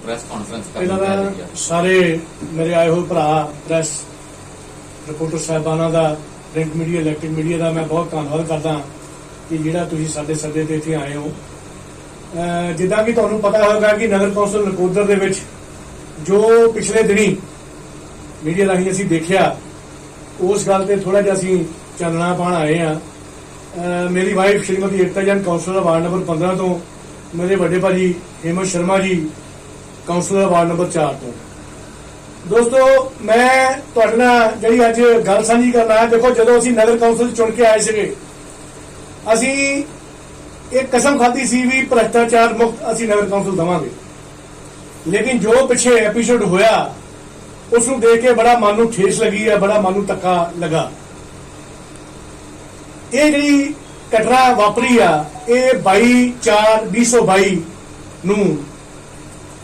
Press conference ਕਰਨੀ ਸਾਰੇ ਮੇਰੇ ਆਏ ਹੋਏ ਭਰਾ ਪ੍ਰੈਸ ਰਿਪੋਰਟਰ ਸਾਹਿਬਾਨਾਂ ਦਾ ਪ੍ਰਿੰਟ ਮੀਡੀਆ ਇਲੈਕਟ੍ਰਿਕ ਮੀਡੀਆ ਦਾ ਮੈਂ ਬਹੁਤ ਧੰਨਵਾਦ ਕਰਦਾ ਕਿ ਜਿਹੜਾ ਤੁਸੀਂ ਸਾਡੇ ਸੱਦੇ ਤੇ ਇੱਥੇ ਆਏ ਹੋ। ਜਿੱਦਾਂ ਕਿ ਤੁਹਾਨੂੰ ਪਤਾ ਹੋਵੇਗਾ ਕਿ ਨਗਰ ਕੌਂਸਲ ਨਕੋਦਰ ਦੇ ਵਿੱਚ ਜੋ ਪਿਛਲੇ ਦਿਨੀ ਮੀਡੀਆ ਰਾਹੀਂ ਅਸੀਂ ਦੇਖਿਆ ਉਸ ਗੱਲ ਤੇ ਥੋੜਾ ਜਿਹਾ ਅਸੀਂ ਚਾਨਣਾ ਪਾਉਣ ਆਏ ਆ। ਮੇਰੀ ਵਾਈਫ ਸ਼੍ਰੀਮਤੀ ਏਕਤਾ ਜਨ ਕਾਉਂਸਲਰ ਵਾਰਡ ਨੰਬਰ 15 ਤੋਂ, ਮੇਰੇ ਵੱਡੇ ਭਾਜੀ Hemant Sharma ji counsellor ward number 4 तो। दोस्तों मैं तुहाडे नाल जिहड़ी अज गल साझी करना है, देखो जदों असीं नगर कौंसल चुन के आए सीगे असीं एक कसम खाधी सी भी भ्रष्टाचार मुक्त असीं नगर कौंसल देवांगे, लेकिन जो पिछे एपीसोड होया उसनूं देख के बड़ा मन नूं ठेस लगी है, बड़ा मन नूं धक्का लगा। ये जिहड़ी घटना वापरी आ ये 22/4/2022 ਨੂੰ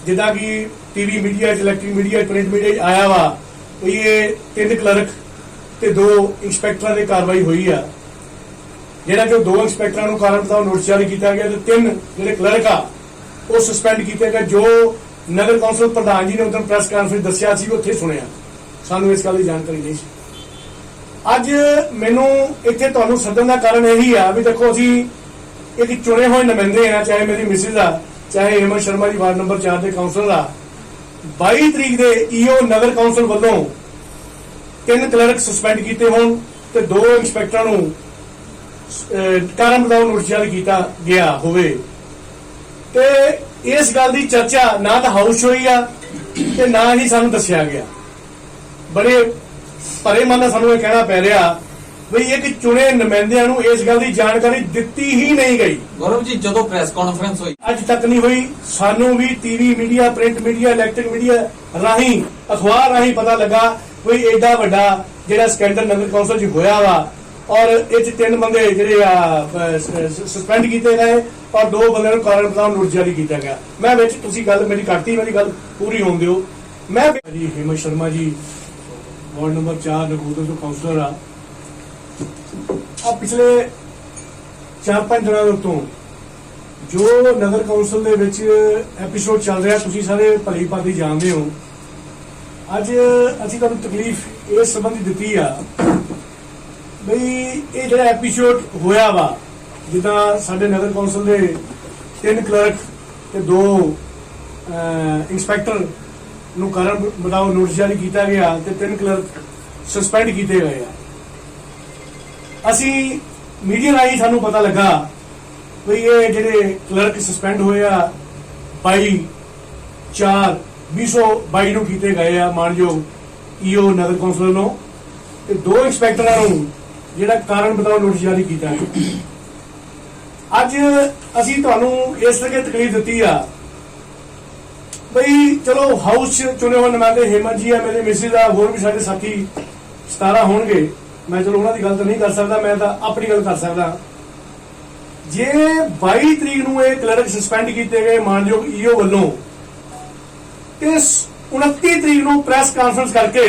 ਜਿੱਦਾਂ ਕਿ TV media electric media print media ਆਇਆ ਵਾ ਇਹ 3 ਕਲਰਕ ਤੇ 2 ਇੰਸਪੈਕਟਰਾਂ ਦੀ ਕਾਰਵਾਈ ਹੋਈ ਆ। ਜਿਹੜਾ ਕਿ 2 ਇੰਸਪੈਕਟਰਾਂ ਨੂੰ ਕਾਰਨ ਬਤਾਓ ਨੋਟਿਸ ਜਾਰੀ ਕੀਤਾ ਗਿਆ ਤੇ 3 ਜਿਹੜੇ ਕਲਰਕ ਆ ਉਹ ਸਸਪੈਂਡ ਕੀਤੇ ਗਏ। ਜੋ ਨਗਰ ਕੌਂਸਲ ਪ੍ਰਧਾਨ ਜੀ ਨੇ ਉਦੋਂ ਪ੍ਰੈਸ ਕਾਨਫਰੰਸ ਦੱਸਿਆ ਸੀ ਉੱਥੇ ਸੁਣਿਆ, ਸਾਨੂੰ ਇਸ ਗੱਲ ਦੀ ਜਾਣਕਾਰੀ ਨਹੀਂ ਸੀ। ਅੱਜ ਮੈਨੂੰ ਇੱਥੇ ਤੁਹਾਨੂੰ ਸੱਦਣ ਦਾ ਕਾਰਨ ਇਹੀ ਆ ਵੀ ਦੇਖੋ ਅਸੀਂ ਇੱਕ ਚੁਣੇ ਹੋਏ ਨੁਮਾਇੰਦੇ ਆ, ਚਾਹੇ ਮੇਰੀ ਮਿਸਿਸ ਆ चाहे हेमंत शर्मा जी वार्ड नंबर 4 के काउंसलर आ। 22 तरीक के ईओ नगर कौंसल वालों 3 क्लर्क सस्पेंड किए होन ते 2 इंस्पैक्टरां नूं कारण बताओ नोटिस जारी किया गया होवे ते इस गल की चर्चा ना तो हाउस होई आ ते ना ही सानूं दस्सिया गया। बड़े भरे मन नाल सानूं कहना पै रहा बई एक चुने नुमाइंदियां नूं इस गल की जानकारी दित्ती ही नहीं गई। गौरव जी जदों प्रेस कॉन्फ्रेंस हुई अज तक नहीं हुई, सानू भी TV media print media electric media राही अखबार राही पता लगा बई एडा वड्डा जिहड़ा स्कैंडल नगर कौंसल च होया वा और इस 3 बंदे जिहड़े सस्पेंड किए गए और 2 बंदे नूं कारण बताओ नोटिस जारी किया गया। मैं विच तुसीं गल मेरी करती, मेरी गल पूरी होण दिओ। मैं जी हेमंत शर्मा जी वार्ड नंबर 4 नकोदर तो काउंसलर आ। अब पिछले 4-5 दिनों तो जो नगर कौंसल दे विच एपीसोड चल रहा तुसीं सारे भली भांति जानते हो। अज असीं तुहानूं तकलीफ इस संबंधी दित्ती आ बई ये जिहड़ा एपीसोड होया वा जिद्दां साडे नगर कौंसल दे 3 क्लर्क ते 2 इंस्पैक्टर नूं कारण बताओ नोटिस जारी किया गया ते 3 क्लर्क सस्पेंड किए गए आ। असी मीडिया राही सानू पता लगा बई ये जिहड़े क्लर्क सस्पेंड होए आ 22/4/2022 नूं कीते गए आ मानयोग ईओ नगर कौंसल नूं ते 2 इंस्पैक्टरां नूं जिहड़ा कारण बताओ नोटिस जारी कीता है। अज असी तुहानूं इस करके तकलीफ दित्ती आ बई चलो हाउस चुने होए नुमाइंदे हेमंत जी आ, मेरे मिसिज आ, होर भी साडे साथी 17 होणगे। मैं चलो उन्होंने गल तो नहीं कर सकता, मैं तो अपनी गल कर सकता। जे 22 तरीक नूं ये क्लर्क सस्पेंड किए गए मानयोग ईओ वालों ते 29 तरीक नूं प्रैस कानफ्रेंस करके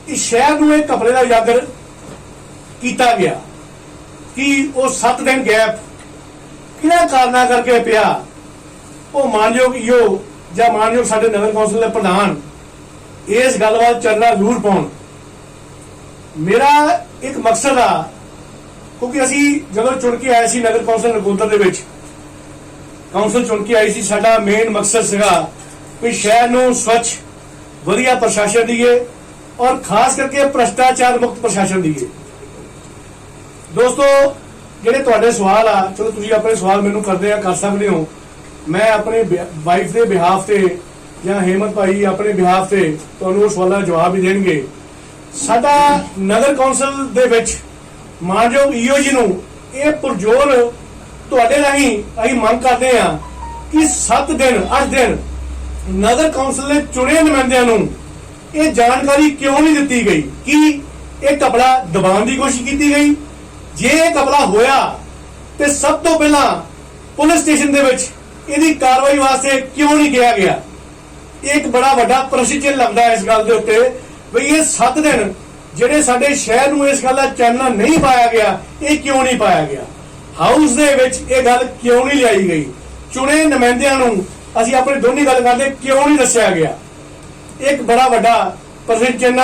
इस शहर नूं एक कपड़े का उजागर किया गया कि वो 7 दिन गैप किहड़े कारणा करके पिया वो मानयोग ईओ जां मानयोग साडे नगर कौंसल दे प्रधान इस गल वाल चलना जरूर पाउण। मेरा एक मकसद आ क्योंकि असी जदों चुन के आए सी नगर कौंसल नकोदर दे विच कौंसल चुन के आई सी, साडा मेन मकसद सीगा कि शहर नूं स्वच्छ वधिया प्रशासन दीए और खास करके भ्रष्टाचार मुक्त प्रशासन दीए। दोस्तों जिहड़े तुहाडे सवाल आ चलो तुसीं अपने सवाल मैनूं कर सकदे हो। मैं अपने वाइफ के बिहाफ से या हेमंत भाई अपने बिहाफ से तुहानूं उस सवालों का जवाब भी देणगे। साडा नगर कौंसल दे विच मानयोग ईओ जी नूं ये पुरजोर तुहाडे राहीं असीं मंग करदे हां कि 7 दिन 8 दिन नगर कौंसल दे चुणे नुमाइंदियां नूं ये जानकारी क्यों नहीं दित्ती गई कि ये कपड़ा दबाउण दी कोशिश की गई। जे ये कपड़ा होया ते सब तो पहला पुलिस स्टेशन दे विच इहदी कार्रवाई वास्ते क्यों नहीं किया गया। एक बड़ा वड्डा प्रश्न चिन्ह लगदा है इस गल दे उत्ते बई ये 7 दिन जिहड़े साडे शहर नूं इस गल दा चानना नहीं पाया गया, ये क्यों नहीं पाया गया। हाउस दे विच ये गल क्यों नहीं लियाई गई। चुने नुमाइंदियां नूं ਅਸੀਂ ਆਪਣੇ ਦੋਨੀ ਗੱਲ ਕਰਦੇ ਕਿਉਂ ਨਹੀਂ ਦੱਸਿਆ ਗਿਆ। ਇੱਕ ਬੜਾ ਵੱਡਾ ਪ੍ਰਸ਼ਨ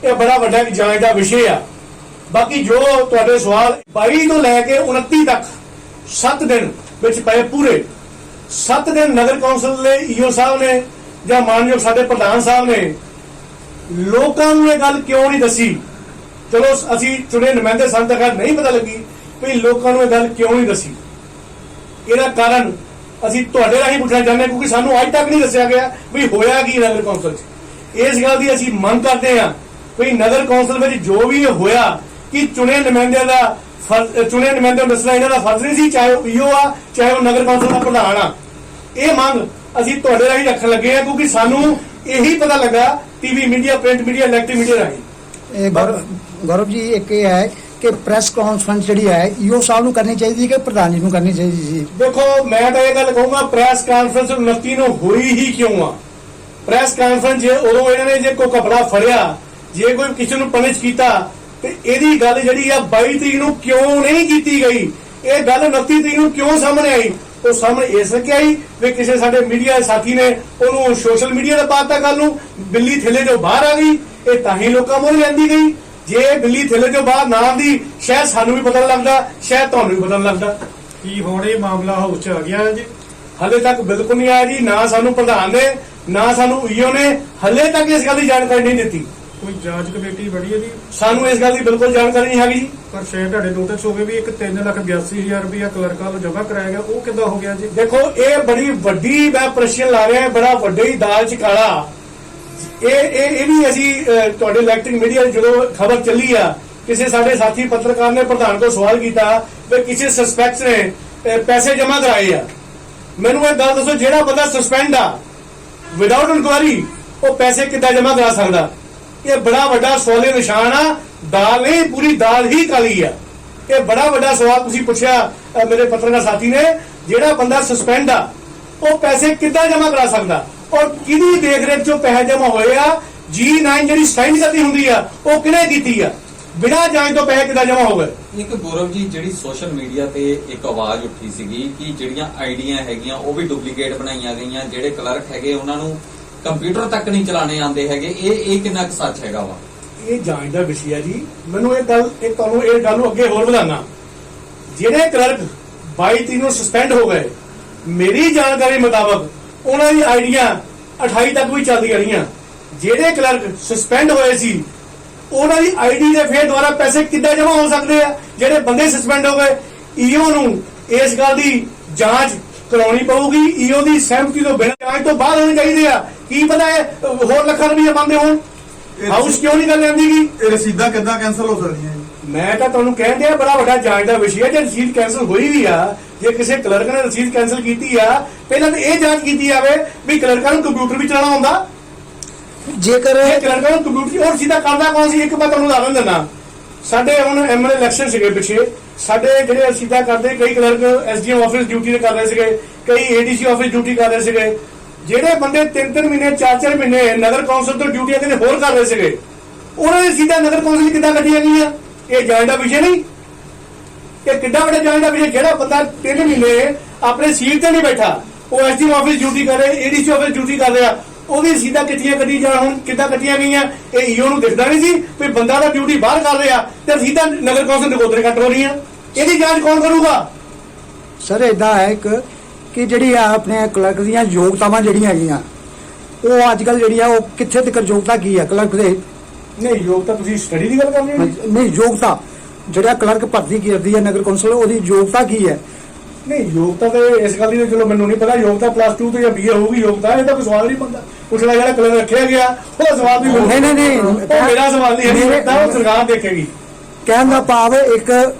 ਇਹ ਬੜਾ ਵੱਡਾ ਇੱਕ ਜਾਂਚ ਦਾ ਵਿਸ਼ੇ ਆ। ਬਾਕੀ ਜੋ ਤੁਹਾਡੇ ਸਵਾਲ 22 ਤੋਂ ਲੈ ਕੇ 29 ਤੱਕ 7 ਦਿਨ ਵਿੱਚ ਪਏ, ਪੂਰੇ 7 ਦਿਨ ਨਗਰ ਕੌਂਸਲ ਦੇ ਈਓ ਸਾਹਿਬ ਨੇ ਜਾਂ ਮਾਨਯੋਗ ਸਾਡੇ ਪ੍ਰਧਾਨ ਸਾਹਿਬ ਨੇ ਲੋਕਾਂ ਨੂੰ ਇਹ ਗੱਲ ਕਿਉਂ ਨਹੀਂ ਦੱਸੀ। ਚਲੋ ਅਸੀਂ ਚੁਣੇ ਨੁਮਾਇੰਦੇ ਸਾਨੂੰ ਤਾਂ ਗੱਲ ਨਹੀਂ ਪਤਾ ਲੱਗੀ ਵੀ ਲੋਕਾਂ ਨੂੰ ਇਹ ਗੱਲ ਕਿਉਂ ਨਹੀਂ ਦੱਸੀ। ਇਹਦਾ ਕਾਰਨ ਅਸੀਂ ਤੁਹਾਡੇ ਰਾਹੀਂ ਪੁੱਛਣਾ ਚਾਹੁੰਦੇ ਹਾਂ, ਕਿਉਂਕਿ ਸਾਨੂੰ ਅੱਜ ਤੱਕ ਨਹੀਂ ਦੱਸਿਆ ਗਿਆ ਵੀ ਹੋਇਆ ਕੀ ਨਗਰ ਕੌਂਸਲ 'ਚ। ਇਸ ਗੱਲ ਦੀ ਅਸੀਂ ਮੰਗ ਕਰਦੇ ਹਾਂ ਵੀ ਨਗਰ ਕੌਂਸਲ ਵਿੱਚ ਜੋ ਵੀ ਹੋਇਆ ਕਿ ਚੁਣੇ ਨੁਮਾਇੰਦਿਆਂ ਦਾ ਚੁਣੇ ਨੁਮਾਇੰਦਿਆਂ ਨੂੰ ਦੱਸਣਾ ਇਹਨਾਂ ਦਾ ਫਰਜ਼ ਨਹੀਂ ਸੀ, ਚਾਹੇ ਉਹ ਈਓ ਆ ਚਾਹੇ ਉਹ ਨਗਰ ਕੌਂਸਲ ਦਾ ਪ੍ਰਧਾਨ ਆ। ਇਹ ਮੰਗ ਅਸੀਂ ਤੁਹਾਡੇ ਰਾਹੀਂ ਰੱਖਣ ਲੱਗੇ ਆ, ਕਿਉਂਕਿ ਸਾਨੂੰ ਇਹੀ ਪਤਾ ਲੱਗਾ TV media, print media, electric media ਰਾਹੀਂ। गौरव जी एक ये है कि प्रेस कॉन्फ्रेंस जी है ईओ साहब ਨੂੰ ਕਰਨੀ ਚਾਹੀਦੀ ਕਿ ਪ੍ਰਧਾਨ ਜੀ ਨੂੰ ਕਰਨੀ ਚਾਹੀਦੀ ਸੀ। ਦੇਖੋ ਮੈਂ ਤਾਂ ਇਹ ਗੱਲ ਕਹੂੰਗਾ ਪ੍ਰੈਸ ਕਾਨਫਰੰਸ 29 ਨੂੰ ਹੋਈ ਹੀ ਕਿਉਂ ਆ। ਪ੍ਰੈਸ ਕਾਨਫਰੰਸ ਜੇ ਉਦੋਂ ਇਹਨਾਂ ਨੇ ਜੇ ਕੋਈ ਕਪੜਾ ਫੜਿਆ, ਜੇ ਕੋਈ ਕਿਸੇ ਨੂੰ ਪਨਿਸ਼ ਕੀਤਾ ਤੇ ਇਹਦੀ ਗੱਲ ਜਿਹੜੀ ਆ 22 ਤਰੀਕ ਨੂੰ ਕਿਉਂ ਨਹੀਂ ਕੀਤੀ ਗਈ। ਇਹ ਗੱਲ 29 ਤਰੀਕ ਨੂੰ ਕਿਉਂ ਸਾਹਮਣੇ ਆਈ। ਉਹ ਸਾਹਮਣੇ ਇਸ ਕਰਕੇ ਆਈ ਵੀ ਕਿਸੇ ਸਾਡੇ ਮੀਡੀਆ ਸਾਥੀ ਨੇ ਉਹਨੂੰ ਸੋਸ਼ਲ ਮੀਡੀਆ ਤੇ ਪਾਤਾ, ਗੱਲ ਨੂੰ ਬਿੱਲੀ ਥੱਲੇ ਤੋਂ ਬਾਹਰ ਆ ਗਈ। ਇਹ ਤਾਂ ਹੀ ਲੋਕਾਂ ਮੋਹ ਲੈਂਦੀ ਗਈ। ਜੇ ਬਿੱਲੀ ਥੱਲੇ ਤੋਂ ਬਾਹਰ ਨਾ ਆਉਂਦੀ ਸ਼ਾਇਦ ਸਾਨੂੰ ਵੀ ਪਤਾ ਨਹੀਂ ਲੱਗਦਾ, ਸ਼ਾਇਦ ਤੁਹਾਨੂੰ ਵੀ ਪਤਾ ਨਹੀਂ ਲੱਗਦਾ। ਕੀ ਹੁਣ ਇਹ ਮਾਮਲਾ ਹਾਊਸ 'ਚ ਆ ਗਿਆ ਹੈ ਜੀ? ਹਲੇ ਤੱਕ ਬਿਲਕੁਲ ਨਹੀਂ ਆਇਆ ਜੀ, ਨਾ ਸਾਨੂੰ ਪ੍ਰਧਾਨ ਨੇ ਨਾ ਸਾਨੂੰ ਈਓ ਨੇ ਹਲੇ ਤੱਕ ਇਸ ਗੱਲ ਦੀ ਜਾਣਕਾਰੀ ਨਹੀਂ ਦਿੱਤੀ। ਕੋਈ ਜਾਂਚ ਕਮੇਟੀ ਬਣੀ ਹੈ ਜੀ? ਸਾਨੂੰ ਇਸ ਗੱਲ ਦੀ ਬਿਲਕੁਲ ਜਾਣਕਾਰੀ ਨਹੀਂ ਹੈਗੀ ਜੀ। ਪਰ ਸ਼ਾਇਦ ਤੁਹਾਡੇ ਨੋਟਿਸ ਹੋਵੇ ਵੀ ਇੱਕ 3,82,000 ਰੁਪਇਆ ਕਲਰਕਾਂ ਨੂੰ ਜਮ੍ਹਾਂ ਕਰਾਇਆ ਗਿਆ, ਉਹ ਕਿੱਦਾਂ ਹੋ ਗਿਆ ਜੀ? ਦੇਖੋ ਇਹ ਬੜੀ ਵੱਡੀ ਮੈਂ ਪ੍ਰਸ਼ਨ ਲਾ ਰਿਹਾ, ਬੜਾ ਵੱਡਾ ਹੀ ਦਾਲ ਚ ਕਾਲਾ। ਇਹ ਵੀ ਅਸੀਂ ਤੁਹਾਡੇ ਇਲੈਕਟ੍ਰਿਕ ਮੀਡੀਆ ਜਦੋਂ ਖਬਰ ਚੱਲੀ ਆ, ਕਿਸੇ ਸਾਡੇ ਸਾਥੀ ਪੱਤਰਕਾਰ ਨੇ ਪ੍ਰਧਾਨ ਤੋਂ ਸਵਾਲ ਕੀਤਾ ਕਿ ਕਿਸੇ ਸਸਪੈਕਟ ਨੇ ਪੈਸੇ ਜਮ੍ਹਾਂ ਕਰਾਏ ਆ। ਮੈਨੂੰ ਇਹ ਗੱਲ ਦੱਸੋ, ਜਿਹੜਾ ਬੰਦਾ ਸਸਪੈਂਡ ਆ ਵਿਦਆਊਟ ਇਨਕੁਆਇਰੀ ਉਹ ਪੈਸੇ ਕਿੱਦਾਂ ਜਮ੍ਹਾਂ ਕਰਾ ਸਕਦਾ? ਇਹ ਬੜਾ ਵੱਡਾ ਸਵਾਲੇ ਨਿਸ਼ਾਨ ਆ। ਦਾਲ ਨਹੀਂ, ਪੂਰੀ ਦਾਲ ਹੀ ਕਾਲੀ ਆ। ਇਹ ਬੜਾ ਵੱਡਾ ਸਵਾਲ ਤੁਸੀਂ ਪੁੱਛਿਆ ਮੇਰੇ ਪੱਤਰਕਾਰ ਸਾਥੀ ਨੇ। ਜਿਹੜਾ ਬੰਦਾ ਸਸਪੈਂਡ ਆ ਉਹ ਪੈਸੇ ਕਿੱਦਾਂ ਜਮ੍ਹਾਂ ਕਰਾ ਸਕਦਾ ਔਰ ਕਿਹਦੀ ਦੇਖ ਰੇਖ ਚੋਂ ਪੈਸੇ ਜਮ੍ਹਾਂ ਹੋਏ ਆ? G9 ਜਿਹੜੀ ਸਾਈਨ ਕਰਦੀ ਹੁੰਦੀ ਆ ਉਹ ਕਿਹਨੇ ਕੀਤੀ ਆ? ਬਿਨਾਂ ਜਾਂਚ ਤੋਂ ਪੈਸੇ ਕਿੱਦਾਂ ਜਮ੍ਹਾਂ ਹੋ ਗਏ? ਇੱਕ ਗੌਰਵ ਜੀ ਜਿਹੜੀ ਸੋਸ਼ਲ ਮੀਡੀਆ ਤੇ ਇੱਕ ਆਵਾਜ਼ ਉੱਠੀ ਸੀਗੀ ਕਿ ਜਿਹੜੀਆਂ ਆਈਡੀਆਂ ਹੈਗੀਆਂ ਉਹ ਵੀ ਡੁਪਲੀਕੇਟ ਬਣਾਈਆਂ ਗਈਆਂ, ਜਿਹੜੇ ਕਲਰਕ ਹੈਗੇ ਉਹਨਾਂ ਨੂੰ ਕੰਪਿਊਟਰ ਤੱਕ ਨਹੀਂ ਚਲਾਣੇ ਆਉਂਦੇ ਹੈਗੇ। ਇਹ ਕਿੰਨਾ ਕੁ ਸੱਚ ਹੈਗਾ ਵਾ? ਇਹ ਜਾਂਚ ਦਾ ਵਿਸ਼ਾ ਹੈ ਜੀ। ਮੈਨੂੰ ਇਹ ਤੁਹਾਨੂੰ ਇਹ ਗੱਲ ਨੂੰ ਅੱਗੇ ਹੋਰ ਵਧਾਣਾ। ਜਿਹੜੇ ਕਲਰਕ 22 ਤਰੀਕ ਨੂੰ ਸਸਪੈਂਡ ਹੋ ਗਏ, ਮੇਰੀ ਜਾਣਕਾਰੀ ਮੁਤਾਬਕ ਉਹਨਾਂ ਦੀ ਆਈਡੀਆਂ 28 ਤੱਕ ਵੀ ਚੱਲਦੀਆਂ ਰਹੀਆਂ। ਜਿਹੜੇ ਕਲਰਕ ਸਸਪੈਂਡ ਹੋਏ ਸੀ ਉਹਨਾਂ ਦੀ ਆਈਡੀ ਦੇ ਫੇਰ ਦੁਬਾਰਾ ਪੈਸੇ ਕਿੱਦਾਂ ਜਮ੍ਹਾਂ ਹੋ ਸਕਦੇ ਆ? ਜਿਹੜੇ ਬੰਦੇ ਸਸਪੈਂਡ ਹੋ ਗਏ, ਈਓ ਨੂੰ ਇਸ ਗੱਲ ਦੀ ਜਾਂਚ ਕਰਾਉਣੀ ਪਊਗੀ। ਈਓ ਦੀ ਸਹਿਮਤੀ ਤੋਂ ਬਿਨਾਂ ਜਾਂਚ ਤੋਂ ਬਾਹਰ ਹੋਣੀ ਚਾਹੀਦੀ ਆ। ਕੀ ਪਤਾ ਹੈ ਹੋਰ ਲੱਖਾਂ ਰੁਪਏ ਬੰਦੇ ਹੋਣ। ਹਾਊਸ ਕਿਉਂ ਨਹੀਂ ਗੱਲ ਆਉਂਦੀ ਗੀ? ਇਹ ਰਸੀਦਾਂ ਕਿੱਦਾਂ ਕੈਨਸਲ ਹੋ ਸਕਦੀਆਂ ਜੀ? ਮੈਂ ਤਾਂ ਤੁਹਾਨੂੰ ਕਹਿਣ ਡਿਆ ਬੜਾ ਵੱਡਾ ਜਾਂਚ ਦਾ ਵਿਸ਼ਾ ਹੈ। ਜੇ ਰਸੀਦ ਕੈਨਸਲ ਹੋਈ ਵੀ ਆ, ਜੇ ਕਿਸੇ ਕਲਰਕ ਨੇ ਰਸੀਦ ਕੈਨਸਲ ਕੀਤੀ ਆ, ਪਹਿਲਾਂ ਤਾਂ ਇਹ ਜਾਂਚ ਕੀਤੀ ਜਾਵੇ ਵੀ ਕਲਰਕਾਂ ਨੂੰ ਕੰਪਿਊਟਰ ਵੀ ਚਲਾਉਣਾ ਹੁੰਦਾ। ਜੇਕਰ ਇਹ ਕਲਰਕਾਂ ਨੂੰ ਕੰਪਿਊਟਰ ਔਰ ਸਿੱਧਾ ਕਰਦਾ ਕੌਣ ਸੀ? ਇੱਕ ਮੈਂ ਤੁਹਾਨੂੰ ਉਦਾਹਰਨ ਦਿੰਦਾ। ਸਾਡੇ ਹੁਣ ਐਮਐਲਏ ਇਲੈਕਸ਼ਨ ਸੀਗੇ ਪਿੱਛੇ, ਸਾਡੇ ਜਿਹੜੇ ਸਿੱਧਾ ਕਰਦੇ ਕਈ ਕਲਰਕ ਐਸਡੀਐਮ ਆਫਿਸ ਡਿਊਟੀ ਤੇ ਕਰ ਰਹੇ ਸੀਗੇ, ਕਈ ਏਡੀਸੀ ਆਫਿਸ ਡਿਊਟੀ ਕਰ ਰਹੇ ਸੀਗੇ। ਜਿਹੜੇ ਬੰਦੇ 3-3 ਮਹੀਨੇ 4-4 ਮਹੀਨੇ ਨਗਰ ਕੌਂਸਲ ਤੋਂ ਡਿਊਟੀਆਂ ਕਿਤੇ ਹੋਰ ਕਰ ਰਹੇ ਸੀਗੇ, ਉਹਨਾਂ ਦੇ ਸਿੱਧਾ ਨਗਰ ਕੌਂਸਲ ਕਿੱਦਾਂ ਕੱਢੀਆਂ ਗਈਆਂ? ਇਹ ਜਾਂਚ ਦਾ ਵਿਸ਼ਾ ਨਹੀਂ? ਇਹ ਕਿੱਡਾ ਵੱਡਾ ਜਾਂਚ ਦਾ ਵਿਸ਼ਾ? ਜਿਹੜਾ ਬੰਦਾ 3 ਮਹੀਨੇ ਆਪਣੇ ਸੀਟ ਤੇ ਨਹੀਂ ਬੈਠਾ, ਉਹ ਐਸਡੀਐਮ ਆਫਿਸ ਡਿਊਟੀ ਕਰ ਰਿਹਾ, ਏਡੀਸੀ ਆਫਿਸ ਡਿਊਟੀ ਕਰ ਰਿਹਾ, ਉਹਦੀ ਸਿੱਧਾ ਕਿੱਥੀਆਂ ਕੱਢੀ ਜਾਣ? ਹੁਣ ਕਿੱਦਾਂ ਕੱਢੀਆਂ ਗਈਆਂ? ਇਹ ਈਓ ਨੂੰ ਦਿਖਦਾ ਨਹੀਂ ਸੀ ਵੀ ਬੰਦਾ ਦਾ ਡਿਊਟੀ ਬਾਹਰ ਕਰ ਰਿਹਾ ਤੇ ਸਿੱਧਾ ਨਗਰ ਕੌਂਸਲ ਨਕੋਦਰੇ ਕੱਟ ਹੋ ਰਹੀਆਂ। ਇਹਦੀ ਜਾਂਚ ਕੌਣ ਕਰੂਗਾ? ਸਰ ਇਦਾਂ ਹੈ ਕਿ ਜਿਹੜੀ ਆ ਆਪਣੇ ਕਲਰਕ ਦੀਆਂ ਯੋਗਤਾਵਾਂ ਜਿਹੜੀਆਂ ਹੈਗੀਆਂ ਉਹ ਅੱਜ ਕੱਲ ਜਿਹੜੀ ਆ ਉਹ ਕਿੱਥੇ ਤੱਕ ਯੋਗਤਾ ਕੀ ਹੈ ਕਲਰਕ ਦੇ? ਨਹੀਂ, ਯੋਗਤਾ ਤੁਸੀਂ ਸਟੱਡੀ ਦੀ ਗੱਲ ਕਰ ਰਹੇ ਹੋ? ਨਹੀਂ, ਯੋਗਤਾ ਜਿਹੜਾ ਕਲਰਕ ਭਰਤੀ ਕਰਦੀ ਹੈ ਨਗਰ ਕੌਂਸਲ, ਉਹਦੀ ਯੋਗਤਾ ਕੀ ਹੈ? ਨਹੀਂ, ਯੋਗਤਾ ਤੇ ਇਸ ਗੱਲ ਦੀ ਚਲੋ ਮੈਨੂੰ ਨਹੀਂ ਪਤਾ। ਯੋਗਤਾ +2 ਤੇ ਜਾਂ BA ਹੋਊਗੀ ਯੋਗਤਾ, ਇਹ ਤਾਂ ਕੋਈ ਸਵਾਲ ਨਹੀਂ ਬਣਦਾ। ਉਸਦਾ ਜਿਹੜਾ ਕਲਰ ਰੱਖਿਆ ਗਿਆ ਉਹ ਸਵਾਲ ਵੀ ਨਹੀਂ ਉਹ ਮੇਰਾ ਸਵਾਲ ਨਹੀਂ ਹੈ, ਉਹ ਸਰਕਾਰ ਦੇਖੇਗੀ। ਕਹਿਣ ਦਾ ਭਾਵ ਇੱਕ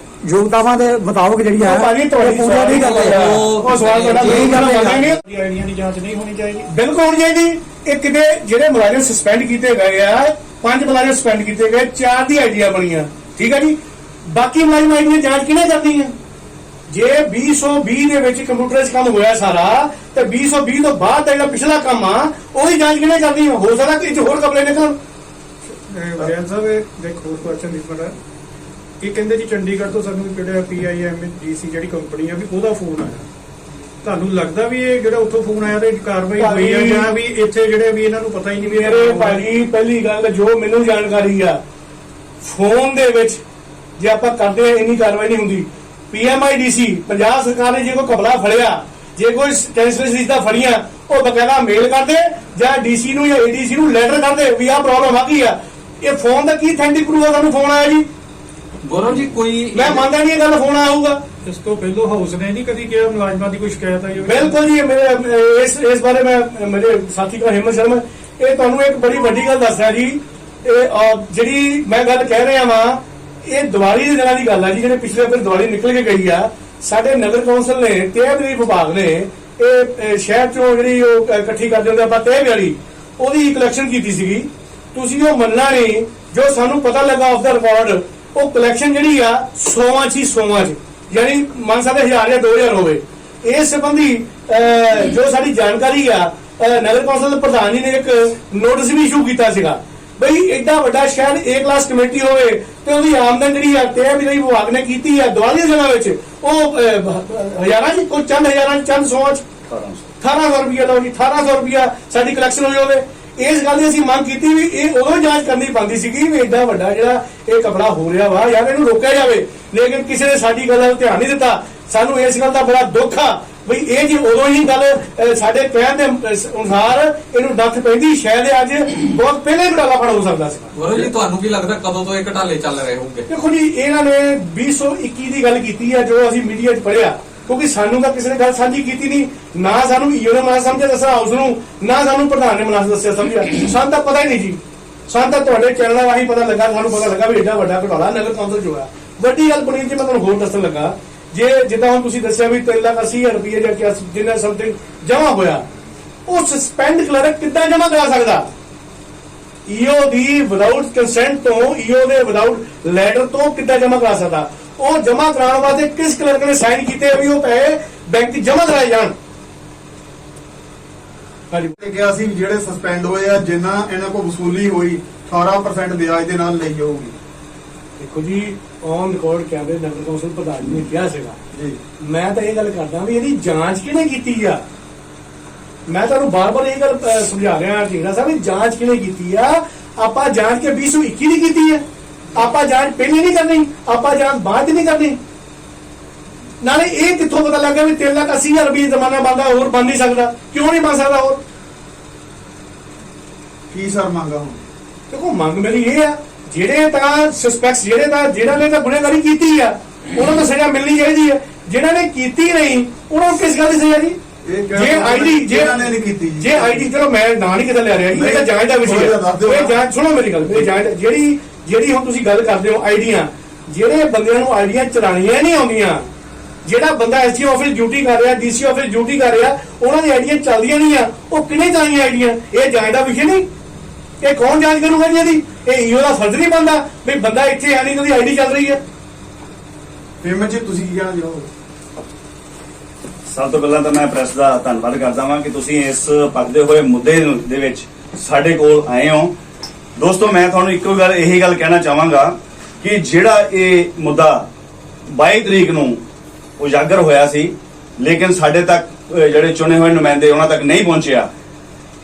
ਯੋਗਤਾਵਾਂ ਦੇ ਮੁਤਾਬਕ ਜਿਹੜੀ ਹੈ ਭਾਜੀ ਤੁਹਾਡੀ ਪੂਰਾ ਨਹੀਂ ਕਰਦਾ। ਉਹ ਸਵਾਲ ਤੁਹਾਡਾ ਨਹੀਂ ਕਰਦਾ। ਆਈਡੀਆਂ ਦੀ ਜਾਂਚ ਨਹੀਂ ਹੋਣੀ ਚਾਹੀਦੀ? ਬਿਲਕੁਲ ਹੋਣੀ ਚਾਹੀਦੀ। ਇਹ ਕਿਤੇ ਜਿਹੜੇ ਮੁਲਾਜ਼ਮ ਸਸਪੈਂਡ ਕੀਤੇ ਗਏ ਆ, 5 ਮੁਲਾਜ਼ਮ ਸਸਪੈਂਡ ਕੀਤੇ ਗਏ, 4 ਦੀ ਆਈਡੀਆਂ ਬਣੀਆਂ, ਠੀਕ ਹੈ ਜੀ। ਬਾਕੀ ਮੁਲਾਜ਼ਮ ਆਈਡੀਆਂ ਜਾਂਚ ਕਿਹਨੇ ਕਰਦੀ ਹੈ? ਜੇ 2020 ਦੇ ਵਿੱਚ ਕੰਪਿਊਟਰ 'ਚ ਕੰਮ ਹੋਇਆ ਸਾਰਾ ਤੇ 2020 ਤੋਂ ਬਾਅਦ ਦਾ ਜਿਹੜਾ ਪਿਛਲਾ ਕੰਮ ਆ ਉਹਦੀ ਜਾਂਚ ਕਿਹਨੇ ਕਰਦੀ ਹੈ? ਹੋ ਸਕਦਾ ਕਿ ਹੋਰ ਕਪੜੇ ਨਿਕਲਣ। ਵਿਆਨ ਸਾਹਿਬ ਦੇਖੋ ਹੋਰ ਕੁਐਸਚਨ ਨਹੀਂ ਪਤਾ ਕਿ ਕਹਿੰਦੇ ਜੀ ਚੰਡੀਗੜ੍ਹ ਤੋਂ ਸਾਨੂੰ ਜਿਹੜਾ PIMGC ਜਿਹੜੀ ਕੰਪਨੀ ਆ ਵੀ ਉਹਦਾ ਫੋਨ ਆਇਆ ਤੁਹਾਨੂੰ ਲੱਗਦਾ ਵੀ ਇਹ ਜਿਹੜਾ ਉੱਥੋਂ ਫੋਨ ਆਇਆ ਤੇ ਕਾਰਵਾਈ ਹੋਈ ਆ ਭਾਜੀ, ਜਾਂ ਵੀ ਇੱਥੇ ਜਿਹੜੇ ਵੀ ਇਹਨਾਂ ਨੂੰ ਪਤਾ ਹੀ ਨਹੀਂ ਵੀ ਇਹ ਮੇਰੇ ਭਾਜੀ ਪਹਿਲੀ ਗੱਲ ਜੋ ਮੈਨੂੰ ਜਾਣਕਾਰੀ ਆ, ਫੋਨ ਦੇ ਵਿੱਚ ਜੇ ਆਪਾਂ ਕਰਦੇ ਆ ਇੰਨੀ ਕਾਰਵਾਈ ਨਹੀਂ ਹੁੰਦੀ। PMIDC ਪੰਜਾਬ ਸਰਕਾਰ ਨੇ ਜੇ ਕੋਈ ਕਬਲਾ ਫੜਿਆ, ਜੇ ਕੋਈ ਟੈਂਸਲੈਸ ਰੀਤਾ ਫੜੀਆਂ, ਉਹ ਬਕਾਇਦਾ ਮੇਲ ਕਰਦੇ ਜਾਂ DC ਨੂੰ ਜਾਂ ADC ਨੂੰ ਲੈਟਰ ਕਰਦੇ ਵੀ ਆਹ ਪ੍ਰੋਬਲਮ ਆ ਗਈ ਆ। ਇਹ ਫੋਨ ਦਾ ਕੀ ਅਥੈਂਟਿਕ ਪ੍ਰੂਫ ਆ ਤੁਹਾਨੂੰ ਫੋਨ ਆਇਆ ਜੀ? ਗੌਰਵ ਜੀ ਕੋਈ ਮੈਂ ਮੰਨਦਾ ਨਹੀਂ ਇਹ ਗੱਲ ਫੋਨ ਆਊਗਾ। ਇਸ ਤੋਂ ਪਹਿਲਾਂ ਹਾਊਸ ਨੇ ਨਹੀਂ ਕਦੀ ਕਿਹਾ ਮੁਲਾਜ਼ਮਾਂ ਦੀ ਕੋਈ ਸ਼ਿਕਾਇਤ ਆਈ ਹੋਵੇ? ਬਿਲਕੁਲ ਜੀ, ਮੇਰੇ ਇਸ ਬਾਰੇ ਮੈਂ ਮੇਰੇ ਸਾਥੀ ਦਾ ਹਿੰਮਤ ਸ਼ਰਮਾ ਇਹ ਤੁਹਾਨੂੰ ਇੱਕ ਬੜੀ ਵੱਡੀ ਗੱਲ ਦੱਸ ਰਿਹਾ ਜੀ। ਇਹ ਜਿਹੜੀ ਮੈਂ ਗੱਲ ਕਹਿ ਰਿਹਾ ਵਾਂ, ਇਹ ਦੀਵਾਲੀ ਦੇ ਦਿਨਾਂ ਦੀ ਗੱਲ ਆ ਜੀ, ਜਿਹੜੇ ਪਿਛਲੇ ਵਾਰ ਦੀਵਾਲੀ ਨਿਕਲ ਕੇ ਗਈ ਆ। ਸਾਡੇ ਨਗਰ ਕੌਂਸਲ ਨੇ ਤਹਿਬੀਰੀ ਵਿਭਾਗ ਨੇ ਇਹ ਸ਼ਹਿਰ ਚੋਂ ਜਿਹੜੀ ਉਹ ਇਕੱਠੀ ਕਰਦੇ ਹੁੰਦੇ ਆਪਾਂ ਤਹਿਬੀ ਵਾਲੀ, ਉਹਦੀ ਕਲੈਕਸ਼ਨ ਕੀਤੀ ਸੀਗੀ। ਤੁਸੀਂ ਉਹ ਮੰਨਣਾ ਨਹੀਂ, ਜੋ ਸਾਨੂੰ ਪਤਾ ਲੱਗਾ ਆਫ ਦਾ ਰਿਕਾਰਡ, ਉਹ ਕਲੈਕਸ਼ਨ ਜਿਹੜੀ ਆ 100 ਚ ਯਾਨੀ ਮੰਨ ਸਕਦੇ 1000 ਜਾਂ 2000 ਹੋਵੇ। ਇਸ ਸੰਬੰਧੀ ਜੋ ਸਾਡੀ ਜਾਣਕਾਰੀ ਆ, ਨਗਰ ਕੌਂਸਲ ਦੇ ਪ੍ਰਧਾਨ ਜੀ ਨੇ ਇੱਕ ਨੋਟਿਸ ਵੀ ਇਸ਼ੂ ਕੀਤਾ ਸੀਗਾ ਬਈ ਐਡਾ ਵੱਡਾ ਸ਼ਹਿਰ A ਕਲਾਸ ਕਮੇਟੀ ਹੋਵੇ ਤੇ ਉਹਦੀ ਆਮਦਨ ਜਿਹੜੀ ਆ ਤਹਿਬੀਰੀ ਵਿਭਾਗ ਨੇ ਕੀਤੀ ਆ ਦੀਵਾਲੀ ਦੇ ਦਿਨਾਂ ਵਿੱਚ, ਉਹ ਹਜ਼ਾਰਾਂ ਚ, ਕੋਈ ਚੰਦ ਹਜ਼ਾਰਾਂ ਚ, ਚੰਦ 100 ਚ 1800 ਰੁਪਇਆ ਲਓ ਜੀ, 1800 ਰੁਪਇਆ ਸਾਡੀ ਕਲੈਕਸ਼ਨ ਹੋਈ ਹੋਵੇ। ਇਸ ਗੱਲ ਦੀ ਅਸੀਂ ਮੰਗ ਕੀਤੀ ਵੀ ਇਹ ਉਦੋਂ ਜਾਂਚ ਕਰਨੀ ਪੈਂਦੀ ਸੀਗੀ ਵੀ ਐਡਾ ਵੱਡਾ ਜਿਹੜਾ ਇਹ ਕਪੜਾ ਹੋ ਰਿਹਾ ਵਾ ਯਾਰ, ਇਹਨੂੰ ਰੋਕਿਆ ਜਾਵੇ। ਲੇਕਿਨ ਕਿਸੇ ਨੇ ਸਾਡੀ ਗੱਲ ਵੱਲ ਧਿਆਨ ਨਹੀਂ ਦਿੱਤਾ। ਸਾਨੂੰ ਇਸ ਗੱਲ ਦਾ ਬੜਾ ਦੁੱਖ ਆ ਵੀ ਇਹ ਜੇ ਉਦੋਂ ਹੀ ਗੱਲ ਸਾਡੇ ਕਹਿਣ ਦੇ ਅਨੁਸਾਰ ਇਹਨੂੰ ਨੱਥ ਪੈਂਦੀ, ਸ਼ਾਇਦ ਅੱਜ ਬਹੁਤ ਪਹਿਲੇ ਘਟਾਲਾ ਫੜ ਹੋ ਸਕਦਾ ਸੀ। ਗੌਰਵ ਜੀ ਤੁਹਾਨੂੰ ਕੀ ਲੱਗਦਾ ਕਦੋਂ ਤੋਂ ਇਹ ਘਟਾਲੇ ਚੱਲ ਰਹੇ ਹੋਣਗੇ? ਦੇਖੋ ਜੀ, ਇਹਨਾਂ ਨੇ 2021 ਦੀ ਗੱਲ ਕੀਤੀ ਹੈ ਜੋ ਅਸੀਂ ਮੀਡੀਆ 'ਚ ਪੜ੍ਹਿਆ, ਕਿਉਂਕਿ ਸਾਨੂੰ ਤਾਂ ਕਿਸੇ ਨੇ ਗੱਲ ਸਾਂਝੀ ਕੀਤੀ ਨਹੀਂ, ਨਾ ਸਾਨੂੰ ਈਓ ਨੇ ਮਨਾ ਸਮਝਿਆ ਦੱਸਿਆ ਹਾਊਸ ਨੂੰ, ਨਾ ਸਾਨੂੰ ਪ੍ਰਧਾਨ ਨੇ ਮਨਾ ਦੱਸਿਆ ਸਮਝਿਆ। ਸਾਨੂੰ ਤਾਂ ਪਤਾ ਹੀ ਨਹੀਂ ਜੀ, ਸਾਨੂੰ ਤਾਂ ਤੁਹਾਡੇ ਚੈਨਲਾਂ ਰਾਹੀਂ ਪਤਾ ਲੱਗਾ, ਸਾਨੂੰ ਪਤਾ ਲੱਗਾ ਵੀ ਏਡਾ ਵੱਡਾ ਘਟਾਲਾ ਨਗਰ ਕੌਂਸਲ 'ਚ ਹੋਇਆ। ਵੱਡੀ ਗੱਲ ਬਣੀ ਜੀ, ਮੈਂ ਤੁਹਾਨੂੰ ਹੋਰ ਦੱਸਣ ਲੱਗਾ, ਜੇ ਜਿੱਦਾਂ ਹੁਣ ਤੁਸੀਂ ਦੱਸਿਆ ਵੀ 3,80,000 ਰੁਪਏ ਜਾਂ ਜਿੰਨਾ ਸਮਥਿੰਗ ਜਮਾ ਹੋਇਆ, ਉਹ ਸਸਪੈਂਡ ਕਲਰਕ ਕਿੱਦਾਂ ਜਮਾ ਕਰਾ ਸਕਦਾ? ਈਓ ਦੀ ਵਿਦਆਊਟ ਕੰਸੈਂਟ ਤੋਂ, ਈਓ ਦੇ ਵਿਦਆਊਟ ਲੈਟਰ ਤੋਂ ਕਿੱਦਾਂ ਜਮਾ ਕਰਾ ਸਕਦਾ? ਉਹ ਜਮਾ ਕਰਾਉਣ ਵਾਸਤੇ ਕਿਸ ਕਲਰਕ ਨੇ ਸਾਈਨ ਕੀਤੇ ਵੀ ਉਹ ਪੈਸੇ ਬੈਂਕ 'ਚ ਜਮਾ ਕਰਾਏ ਜਾਣ? ਹਾਂਜੀ, ਤੇ ਕਿਹਾ ਸੀ ਵੀ ਜਿਹੜੇ ਸਸਪੈਂਡ ਹੋਏ ਆ, ਜਿੰਨਾ ਇਹਨਾਂ ਕੋਲ ਵਸੂਲੀ ਹੋਈ 18% ਵਿਆਜ ਦੇ ਨਾਲ ਲਈ ਜਾਊਗੀ। ਦੇਖੋ ਜੀ, ਔਨ ਰਿਕਾਰਡ ਕਹਿੰਦੇ ਨਗਰ ਕੌਂਸਲ ਪ੍ਰਧਾਨ ਜੀ ਨੇ ਕਿਹਾ ਸੀਗਾ ਜੀ, ਮੈਂ ਤਾਂ ਇਹ ਗੱਲ ਕਰਦਾ ਵੀ ਇਹਦੀ ਜਾਂਚ ਕਿਹਨੇ ਕੀਤੀ ਆ? ਮੈਂ ਤੁਹਾਨੂੰ ਬਾਰ-ਬਾਰ ਇਹ ਗੱਲ ਸਮਝਾ ਰਿਹਾ ਢੀਂਗਰਾ ਸਾਹਿਬ, ਵੀ ਜਾਂਚ ਕਿਹਨੇ ਕੀਤੀ ਆ? ਆਪਾਂ ਜਾਂਚ ਕੇ 2021 ਦੀ ਕੀਤੀ ਆ, ਆਪਾਂ ਜਾਂਚ ਪਹਿਲੇ ਨਹੀਂ ਕਰਨੀ, ਆਪਾਂ ਜਾਂਚ ਬਾਅਦ ਨਹੀਂ ਕਰਨੀ। ਨਾਲੇ ਇਹ ਕਿੱਥੋਂ ਪਤਾ ਲੱਗਾ ਵੀ 3,80,000 ਰੁਪਏ ਜ਼ਮਾਨਾ ਬੰਦਾ ਹੋਰ ਬਣ ਨਹੀਂ ਸਕਦਾ? ਕਿਉਂ ਨਹੀਂ ਬਣ ਸਕਦਾ ਹੋਰ? ਕੀ ਸਰ ਮੰਗਾ ਹੁਣ? ਦੇਖੋ, ਮੰਗ ਮੇਰੀ ਇਹ ਆ, ਜਿਹੜੇ ਤਾਂ ਸਸਪੈਕਟਸ, ਜਿਹੜਾ ਨੇ ਤਾਂ ਗੁਨੇਗਾਰੀ ਕੀਤੀ ਆ, ਉਹਨਾਂ ਨੂੰ ਸਜ਼ਾ ਮਿਲਣੀ ਚਾਹੀਦੀ ਆ। ਜਿਹਨਾਂ ਨੇ ਕੀਤੀ ਨਹੀਂ, ਉਹਨਾਂ ਨੂੰ ਕਿਸ ਗੱਲ ਦੀ ਸਜ਼ਾ ਜੀ? ਜੇ ਆਈਡੀ ਜਿਹਨਾਂ ਨੇ ਨਹੀਂ ਕੀਤੀ ਜੀ, ਜੇ ਆਈਡੀ, ਚਲੋ ਮੈਂ ਨਾਂ ਨਹੀਂ ਕਿਤੇ ਲੈ ਰਿਹਾ, ਇਹ ਤਾਂ ਜਾਂਚ ਦਾ ਵਿਸ਼ਾ ਹੈ। ਇਹ ਜਾਂਚ, ਸੁਣੋ ਮੇਰੀ ਗੱਲ, ਇਹ ਜਾਂਚ ਜਿਹੜੀ ਹੁਣ ਤੁਸੀਂ ਗੱਲ ਕਰਦੇ ਹੋ ਆਈਡੀਆਂ, ਜਿਹੜੇ ਬੰਦਿਆਂ ਨੂੰ ਆਈਡੀਆਂ ਚਲਾਣੀਆਂ ਨਹੀਂ ਆਉਂਦੀਆਂ, ਜਿਹੜਾ ਬੰਦਾ ਐਸਜੀ ਆਫਿਸ ਡਿਊਟੀ ਕਰ ਰਿਹਾ, DC ਆਫਿਸ ਡਿਊਟੀ ਕਰ ਰਿਹਾ, ਉਹਨਾਂ ਦੀ ਆਈਡੀਆਂ ਚੱਲਦੀਆਂ ਨਹੀਂ ਆ, ਉਹ ਕਿਹਨੇ ਚਲਾਈਆਂ ਆਈਡੀਆਂ? ਇਹ ਜਾਂਚ ਦਾ ਵਿਸ਼ਾ ਨਹੀਂ। ਇਹ ਕੌਣ ਜਾਂਚ ਕਰੂਗਾ ਜੀ ਇਹਦੀ? ਇਹ ਈਓ ਦਾ ਫਰਜ਼ ਨਹੀਂ ਬਣਦਾ ਵੀ ਬੰਦਾ ਇੱਥੇ ਹੈ ਨਹੀਂ, ਉਹਦੀ ਆਈਡੀ ਚੱਲ ਰਹੀ ਹੈ। ਪੇਮੈਂਟ ਜੀ ਤੁਸੀਂ ਕੀ ਕਹਿਣਾ ਚਾਹੋਗੇ? ਸਭ ਤੋਂ ਪਹਿਲਾਂ ਤਾਂ ਮੈਂ ਪ੍ਰੈਸ ਦਾ ਧੰਨਵਾਦ ਕਰਦਾ ਹਾਂ ਕਿ ਤੁਸੀਂ ਇਸ ਪੱਕਦੇ ਹੋਏ ਮੁੱਦੇ ਦੇ ਵਿੱਚ ਸਾਡੇ ਕੋਲ ਆਏ ਹੋ। ਦੋਸਤੋ, ਮੈਂ ਤੁਹਾਨੂੰ ਇੱਕੋ ਗੱਲ, ਇਹੀ ਗੱਲ ਕਹਿਣਾ ਚਾਹਾਂਗਾ ਕਿ ਜਿਹੜਾ ਇਹ ਮੁੱਦਾ 22 ਤਰੀਕ ਨੂੰ ਉਜਾਗਰ ਹੋਇਆ ਸੀ, ਲੇਕਿਨ ਸਾਡੇ ਤੱਕ ਜਿਹੜੇ ਚੁਣੇ ਹੋਏ ਨੁਮਾਇੰਦੇ ਉਹਨਾਂ ਤੱਕ ਨਹੀਂ ਪਹੁੰਚਿਆ।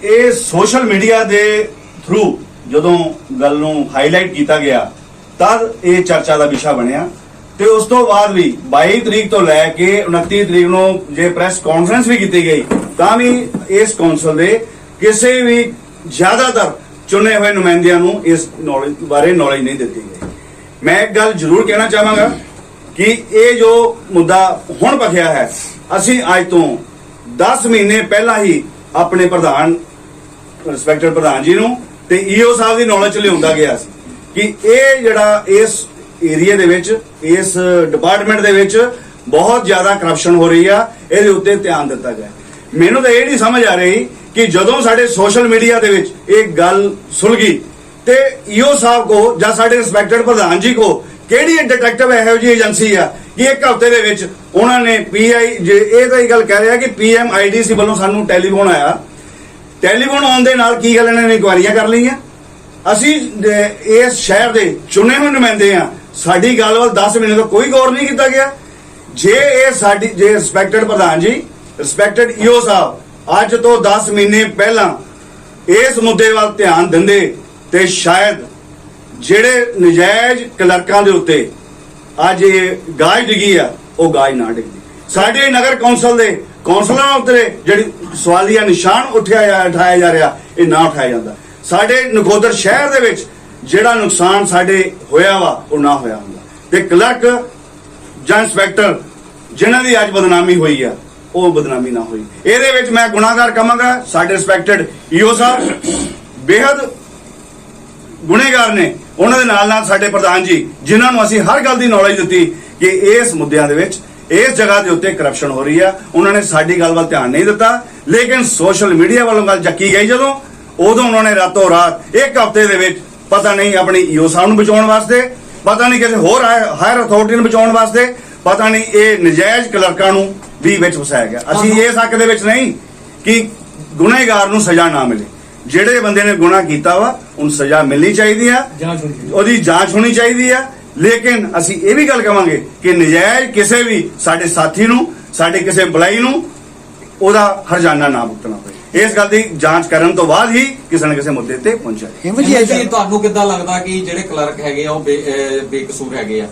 ਇਹ ਸੋਸ਼ਲ ਮੀਡੀਆ ਦੇ ਥਰੂ ਜਦੋਂ ਗੱਲ ਨੂੰ ਹਾਈਲਾਈਟ ਕੀਤਾ ਗਿਆ, ਤਦ ਇਹ ਚਰਚਾ ਦਾ ਵਿਸ਼ਾ ਬਣਿਆ। ਤੇ ਉਸ ਤੋਂ ਬਾਅਦ ਵੀ 22 ਤਰੀਕ ਤੋਂ ਲੈ ਕੇ 29 ਤਰੀਕ ਨੂੰ ਜੇ ਪ੍ਰੈਸ ਕਾਨਫਰੰਸ ਵੀ ਕੀਤੀ ਗਈ, ਤਾਂ ਵੀ ਇਸ ਕੌਂਸਲ ਦੇ ਕਿਸੇ ਵੀ ਜ਼ਿਆਦਾਤਰ ਚੁਣੇ ਹੋਏ ਨੁਮਾਇੰਦਿਆਂ ਨੂੰ ਇਸ ਨੌਲੇਜ ਬਾਰੇ ਨੌਲੇਜ ਨਹੀਂ ਦਿੱਤੀ ਗਈ। ਮੈਂ ਇੱਕ ਗੱਲ ਜ਼ਰੂਰ ਕਹਿਣਾ ਚਾਹਾਂਗਾ ਕਿ ਇਹ ਜੋ ਮੁੱਦਾ ਹੁਣ ਭਖਿਆ ਹੈ, ਅਸੀਂ ਅੱਜ ਤੋਂ 10 ਮਹੀਨੇ ਪਹਿਲਾਂ ਹੀ ਆਪਣੇ ਪ੍ਰਧਾਨ, ਰਿਸਪੈਕਟਡ ਪ੍ਰਧਾਨ ਜੀ ਨੂੰ ਤੇ ਈਓ ਸਾਹਿਬ ਦੀ ਨੌਲੇਜ ਚ ਲਿਆਉਂਦਾ ਗਿਆ ਸੀ ਕਿ ਇਹ ਜਿਹੜਾ ਇਸ ਏਰੀਆ ਦੇ ਵਿੱਚ, ਇਸ ਡਿਪਾਰਟਮੈਂਟ ਦੇ ਵਿੱਚ ਬਹੁਤ ਜ਼ਿਆਦਾ ਕਰਪਸ਼ਨ ਹੋ ਰਹੀ ਆ, ਇਹਦੇ ਉੱਤੇ ਧਿਆਨ ਦਿੱਤਾ ਜਾਏ। ਮੈਨੂੰ ਤਾਂ ਇਹ ਨਹੀਂ ਸਮਝ ਆ ਰਹੀ ਕਿ ਜਦੋਂ ਸਾਡੇ ਸੋਸ਼ਲ ਮੀਡੀਆ ਦੇ ਵਿੱਚ ਇਹ ਗੱਲ ਸੁਲਗੀ ਤੇ ਈਓ ਸਾਹਿਬ ਕੋ ਜਾਂ ਸਾਡੇ ਰਿਸਪੈਕਟਡ ਪ੍ਰਧਾਨ ਜੀ ਕੋ ਕਿਹੜੀ ਡਿਟੈਕਟਿਵ ਇਹੋ ਜਿਹੀ ਏਜੰਸੀ ਆ ਕਿ ਇੱਕ ਹਫ਼ਤੇ ਦੇ ਵਿੱਚ ਉਹਨਾਂ ਨੇ ਇਹ ਤਾਂ ਇਹ ਗੱਲ ਕਹਿ ਰਿਹਾ ਕਿ PMIDC ਵੱਲੋਂ ਸਾਨੂੰ ਟੈਲੀਫੋਨ ਆਇਆ। ਟੈਲੀਫੋਨ ਆਉਣ ਦੇ ਨਾਲ ਕੀ ਗੱਲ, ਇਹਨਾਂ ਨੇ ਇਨਕੁਆਇਰੀਆਂ ਕਰ ਲਈਆਂ। ਅਸੀਂ ਇਸ ਸ਼ਹਿਰ ਦੇ ਚੁਣੇ ਹੋਏ ਨੁਮਾਇੰਦੇ ਆ, ਸਾਡੀ ਗੱਲ ਵੱਲ 10 ਮਹੀਨੇ ਤੋਂ ਕੋਈ ਗੌਰ ਨਹੀਂ ਕੀਤਾ ਗਿਆ। ਜੇ ਰਿਸਪੈਕਟਡ ਪ੍ਰਧਾਨ ਜੀ ਰਿਸਪੈਕਟਡ ਈਓ ਸਾਹਿਬ ਅੱਜ ਤੋਂ 10 ਮਹੀਨੇ ਪਹਿਲਾਂ ਇਸ ਮੁੱਦੇ ਵੱਲ ਧਿਆਨ ਦਿੰਦੇ ਤੇ ਸ਼ਾਇਦ ਜਿਹੜੇ ਨਜਾਇਜ਼ ਕਲਰਕਾਂ ਦੇ ਉੱਤੇ ਅੱਜ ਇਹ ਗਾਜ ਡਿੱਗੀ ਆ ਉਹ ਗਾਜ ਨਾ ਡਿੱਗਦੀ। ਸਾਡੇ ਨਗਰ ਕੌਂਸਲ ਦੇ ਕੌਂਸਲਰਾਂ ਉੱਤੇ ਜਿਹੜੀ ਸਵਾਲੀਆ ਨਿਸ਼ਾਨ ਉਠਾਇਆ ਜਾ ਰਿਹਾ ਇਹ ਨਾ ਉਠਾਇਆ ਜਾਂਦਾ। ਸਾਡੇ ਨਕੋਦਰ ਸ਼ਹਿਰ ਦੇ ਵਿੱਚ ਜਿਹੜਾ ਨੁਕਸਾਨ ਸਾਡੇ ਹੋਇਆ ਵਾ ਉਹ ਨਾ ਹੋਇਆ ਹੁੰਦਾ ਤੇ ਕਲਰਕ ਜਾਂ ਇੰਸਪੈਕਟਰ ਜਿਨ੍ਹਾਂ ਦੀ ਅੱਜ ਬਦਨਾਮੀ ਹੋਈ ਆ ਉਹ ਬਦਨਾਮੀ ਨਾ ਹੋਈ। ਇਹਦੇ ਵਿੱਚ ਮੈਂ ਗੁਨਾਹਗਾਰ ਕਹਾਂਗਾ ਸਾਡੇ ਰਿਸਪੈਕਟਡ ਈਓ ਸਾਹਿਬ ਬੇहद ਗੁਨੇਗਾਰ ਨੇ, ਉਹਨਾਂ ਦੇ ਨਾਲ ਨਾਲ ਸਾਡੇ ਪ੍ਰਧਾਨ ਜੀ ਜਿਨ੍ਹਾਂ ਨੂੰ ਅਸੀਂ ਹਰ ਗੱਲ ਦੀ ਨੌਲੇਜ ਦਿੱਤੀ ਕਿ ਇਸ ਮੁੱਦਿਆਂ ਦੇ ਵਿੱਚ ਇਸ ਜਗ੍ਹਾ ਦੇ ਉੱਤੇ ਕਰਪਸ਼ਨ ਹੋ ਰਹੀ ਆ। ਉਹਨਾਂ ਨੇ ਸਾਡੀ ਗੱਲ ਵੱਲ ਧਿਆਨ ਨਹੀਂ ਦਿੱਤਾ, ਲੇਕਿਨ ਸੋਸ਼ਲ ਮੀਡੀਆ ਵੱਲੋਂ ਗੱਲ ਚੱਕੀ ਗਈ ਜਦੋਂ, ਉਦੋਂ ਉਹਨਾਂ ਨੇ ਰਾਤੋਂ ਰਾਤ ਇੱਕ ਹਫ਼ਤੇ ਦੇ ਵਿੱਚ ਪਤਾ ਨਹੀਂ ਆਪਣੀ ਈਓ ਸਾਹਿਬ ਨੂੰ ਬਚਾਉਣ ਵਾਸਤੇ, ਪਤਾ ਨਹੀਂ ਕਿਸੇ ਹੋਰ ਹਾਇਰ ਅਥਾਰਟੀ ਨੂੰ ਬਚਾਉਣ ਵਾਸਤੇ, ਪਤਾ ਨਹੀਂ ਇਹ ਨਜਾਇਜ਼ ਕਲਰਕਾਂ ਨੂੰ ਵੀ ਵਿੱਚ ਵਸਾਇਆ ਗਿਆ। ਅਸੀਂ ਇਸ ਹੱਕ ਦੇ ਵਿੱਚ ਨਹੀਂ ਕਿ ਗੁਨੇਗਾਰ ਨੂੰ ਸਜ਼ਾ ਨਾ ਮਿਲੇ। ਜਿਹੜੇ ਬੰਦੇ ਨੇ ਗੁਨਾਹ ਕੀਤਾ ਵਾ ਉਹਨੂੰ ਸਜ਼ਾ ਮਿਲਣੀ ਚਾਹੀਦੀ ਆ, ਉਹਦੀ ਜਾਂਚ ਹੋਣੀ ਚਾਹੀਦੀ ਆ। ਲੇਕਿਨ ਅਸੀਂ ਇਹ ਵੀ ਗੱਲ ਕਵਾਂਗੇ ਕਿ ਨਜਾਇਜ਼ ਕਿਸੇ ਵੀ ਸਾਡੇ ਸਾਥੀ ਨੂੰ, ਸਾਡੇ ਕਿਸੇ ਬੁਲਾਈ ਨੂੰ ਉਹਦਾ ਹਰਜਾਨਾ ਨਾ ਭੁਗਤਣਾ ਪਏ। ਇਸ ਗੱਲ ਦੀ ਜਾਂਚ ਕਰਨ ਤੋਂ ਬਾਅਦ ਹੀ ਕਿਸੇ ਨਾ ਕਿਸੇ ਮੁੱਦੇ ਤੇ ਪਹੁੰਚਿਆ। ਜੀ ਤੁਹਾਨੂੰ ਕਿੱਦਾਂ ਲੱਗਦਾ ਕਿ ਜਿਹੜੇ ਕਲਰਕ ਹੈਗੇ ਆ ਉਹ ਬੇਕਸੂਰ ਹੈਗੇ ਆ?